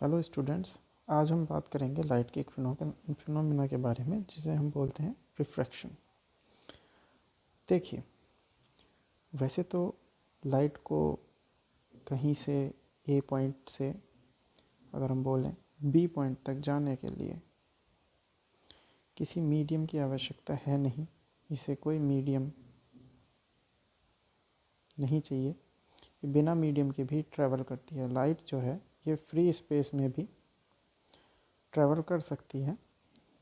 Hello students, आज हम बात करेंगे लाइट के एक फिनोमिना के बारे में जिसे हम बोलते हैं रिफ्रैक्शन। देखिए, वैसे तो लाइट को कहीं से ए पॉइंट से अगर हम बोलें बी पॉइंट तक जाने के लिए किसी मीडियम की आवश्यकता है नहीं। इसे कोई मीडियम नहीं चाहिए, ये बिना मीडियम के भी ट्रैवल करती है। लाइट जो है ये फ्री स्पेस में भी ट्रैवल कर सकती है,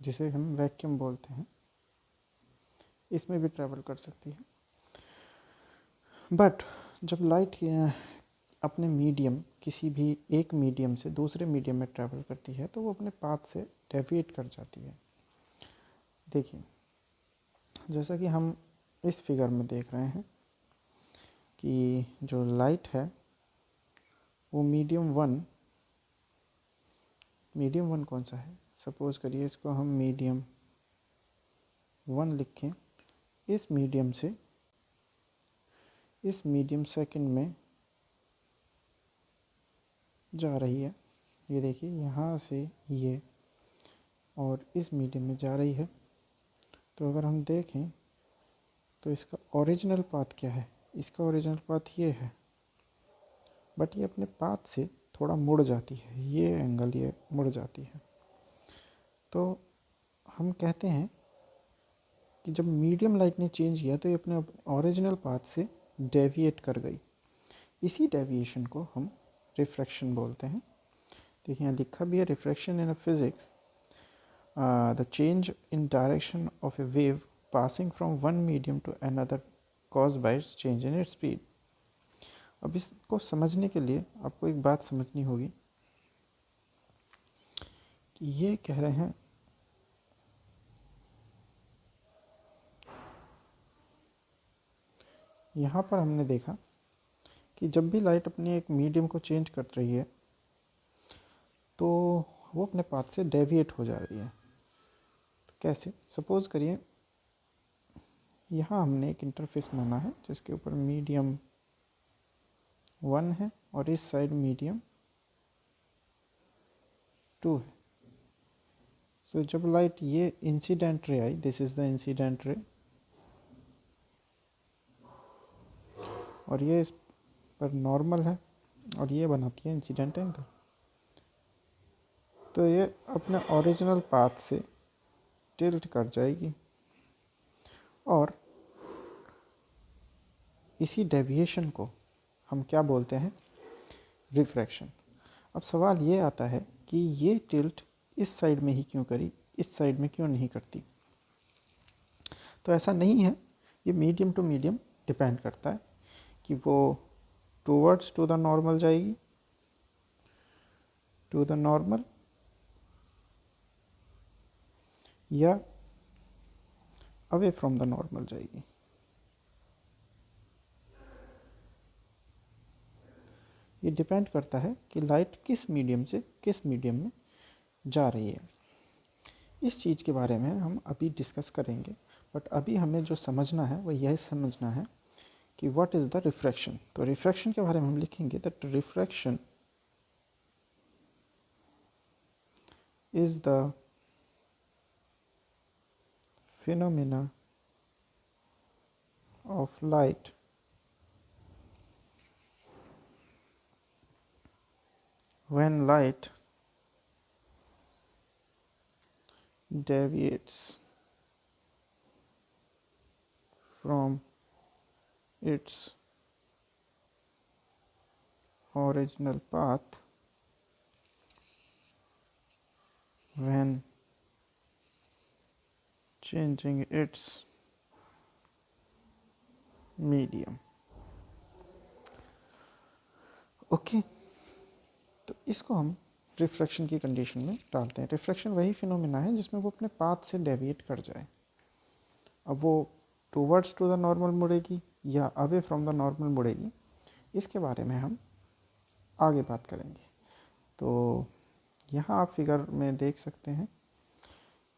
जिसे हम वैक्यूम बोलते हैं। इसमें भी ट्रैवल कर सकती है। बट जब लाइट अपने मीडियम किसी भी एक मीडियम से दूसरे मीडियम में ट्रैवल करती है तो वो अपने पाथ से डेविएट कर जाती है। देखिए, जैसा कि हम इस फिगर में देख रहे हैं कि जो लाइट है वो मीडियम वन कौन सा है? सपोज़ करिए इसको हम मीडियम 1 लिखें। इस मीडियम सेकंड में जा रही है। ये देखिए, यहाँ से ये और इस मीडियम में जा रही है। तो अगर हम देखें तो इसका ओरिजिनल पाथ क्या है? इसका ओरिजिनल पाथ ये है, बट ये अपने पाथ से थोड़ा मुड़ जाती है। ये एंगल ये मुड़ जाती है। तो हम कहते हैं कि जब मीडियम लाइट ने चेंज किया तो ये अपने ओरिजिनल पाथ से डेविएट कर गई। इसी डेविएशन को हम रिफ्रैक्शन बोलते हैं। देखिए, यहाँ लिखा भी है, refraction in physics the change in direction of A wave passing from one medium to another caused by change in its speed। अब इसको समझने के लिए आपको एक बात समझनी होगी कि ये कह रहे हैं यहाँ पर हमने देखा कि जब भी लाइट अपने एक मीडियम को चेंज कर रही है तो वो अपने पाथ से डेविएट हो जा रही है। तो कैसे? सपोज़ करिए यहाँ हमने एक इंटरफेस माना है जिसके ऊपर मीडियम 1 है और इस साइड मीडियम 2 है। तो जब लाइट ये incident ray I, this is the incident ray, और ये इस पर नॉर्मल है और ये बनाती है इंसिडेंट एंगल। तो ये अपने ओरिजिनल पाथ से टिल्ट कर जाएगी और इसी डेविएशन को हम क्या बोलते हैं? रिफ्रैक्शन। अब सवाल ये आता है कि ये टिल्ट इस साइड में ही क्यों करी, इस साइड में क्यों नहीं करती? तो ऐसा नहीं है, ये मीडियम टू मीडियम डिपेंड करता है कि वो टूवर्ड्स टू द नॉर्मल जाएगी, टू द नॉर्मल, या अवे फ्रॉम द नॉर्मल जाएगी। ये डिपेंड करता है कि लाइट किस मीडियम से किस मीडियम में जा रही है। इस चीज़ के बारे में हम अभी डिस्कस करेंगे, बट अभी हमें जो समझना है वो यह समझना है कि व्हाट इज़ द रिफ्रैक्शन। तो रिफ्रैक्शन के बारे में हम लिखेंगे that refraction is the phenomena of light when light deviates from its original path when changing its medium। Okay, तो इसको हम रिफ्रैक्शन की कंडीशन में डालते हैं। रिफ्रैक्शन वही फिनोमिना है जिसमें वो अपने पाथ से डेविएट कर जाए। अब वो टूवर्ड्स टू द नॉर्मल मुड़ेगी या अवे फ्रॉम द नॉर्मल मुड़ेगी, इसके बारे में हम आगे बात करेंगे। तो यहाँ आप फिगर में देख सकते हैं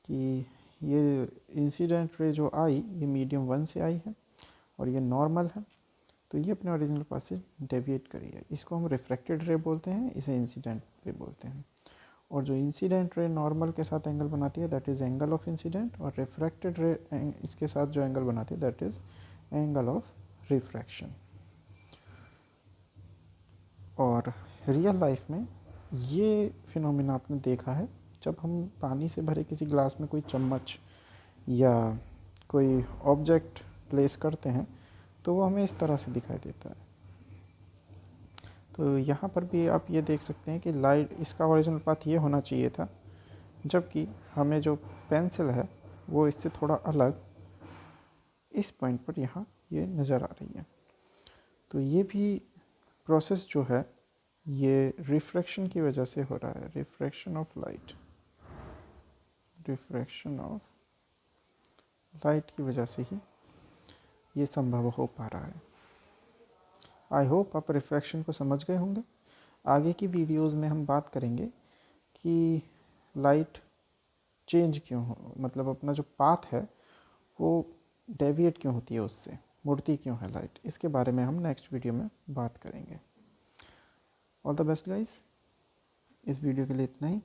कि ये इंसिडेंट रे जो आई ये मीडियम 1 से आई है और ये नॉर्मल है। तो ये अपने ओरिजिनल पाथ से डेविएट करी है। इसको हम रिफ्रैक्टेड रे बोलते हैं, इसे इंसिडेंट रे बोलते हैं। और जो इंसिडेंट रे नॉर्मल के साथ एंगल बनाती है that is angle of incident, और रिफ्रैक्टेड रे इसके साथ जो एंगल बनाती है that is angle of refraction. और रियल लाइफ में ये फिनोमिना आपने देखा है, जब हम पानी से भरे किसी ग्लास में कोई चम्मच या कोई ऑब्जेक्ट प्लेस करते हैं तो वो हमें इस तरह से दिखाई देता है। तो यहाँ पर भी आप ये देख सकते हैं कि लाइट, इसका ओरिजिनल पाथ ये होना चाहिए था, जबकि हमें जो पेंसिल है वो इससे थोड़ा अलग इस पॉइंट पर यहाँ ये नज़र आ रही है। तो ये भी प्रोसेस जो है ये रिफ्रैक्शन की वजह से हो रहा है, refraction of light, refraction of light की वजह से ही ये संभव हो पा रहा है। आई होप आप रिफ्रैक्शन को समझ गए होंगे। आगे की वीडियोस में हम बात करेंगे कि लाइट चेंज क्यों हो, मतलब अपना जो पाथ है वो डेविएट क्यों होती है, उससे मुड़ती क्यों है लाइट, इसके बारे में हम नेक्स्ट वीडियो में बात करेंगे। ऑल द बेस्ट गाइस, इस वीडियो के लिए इतना ही।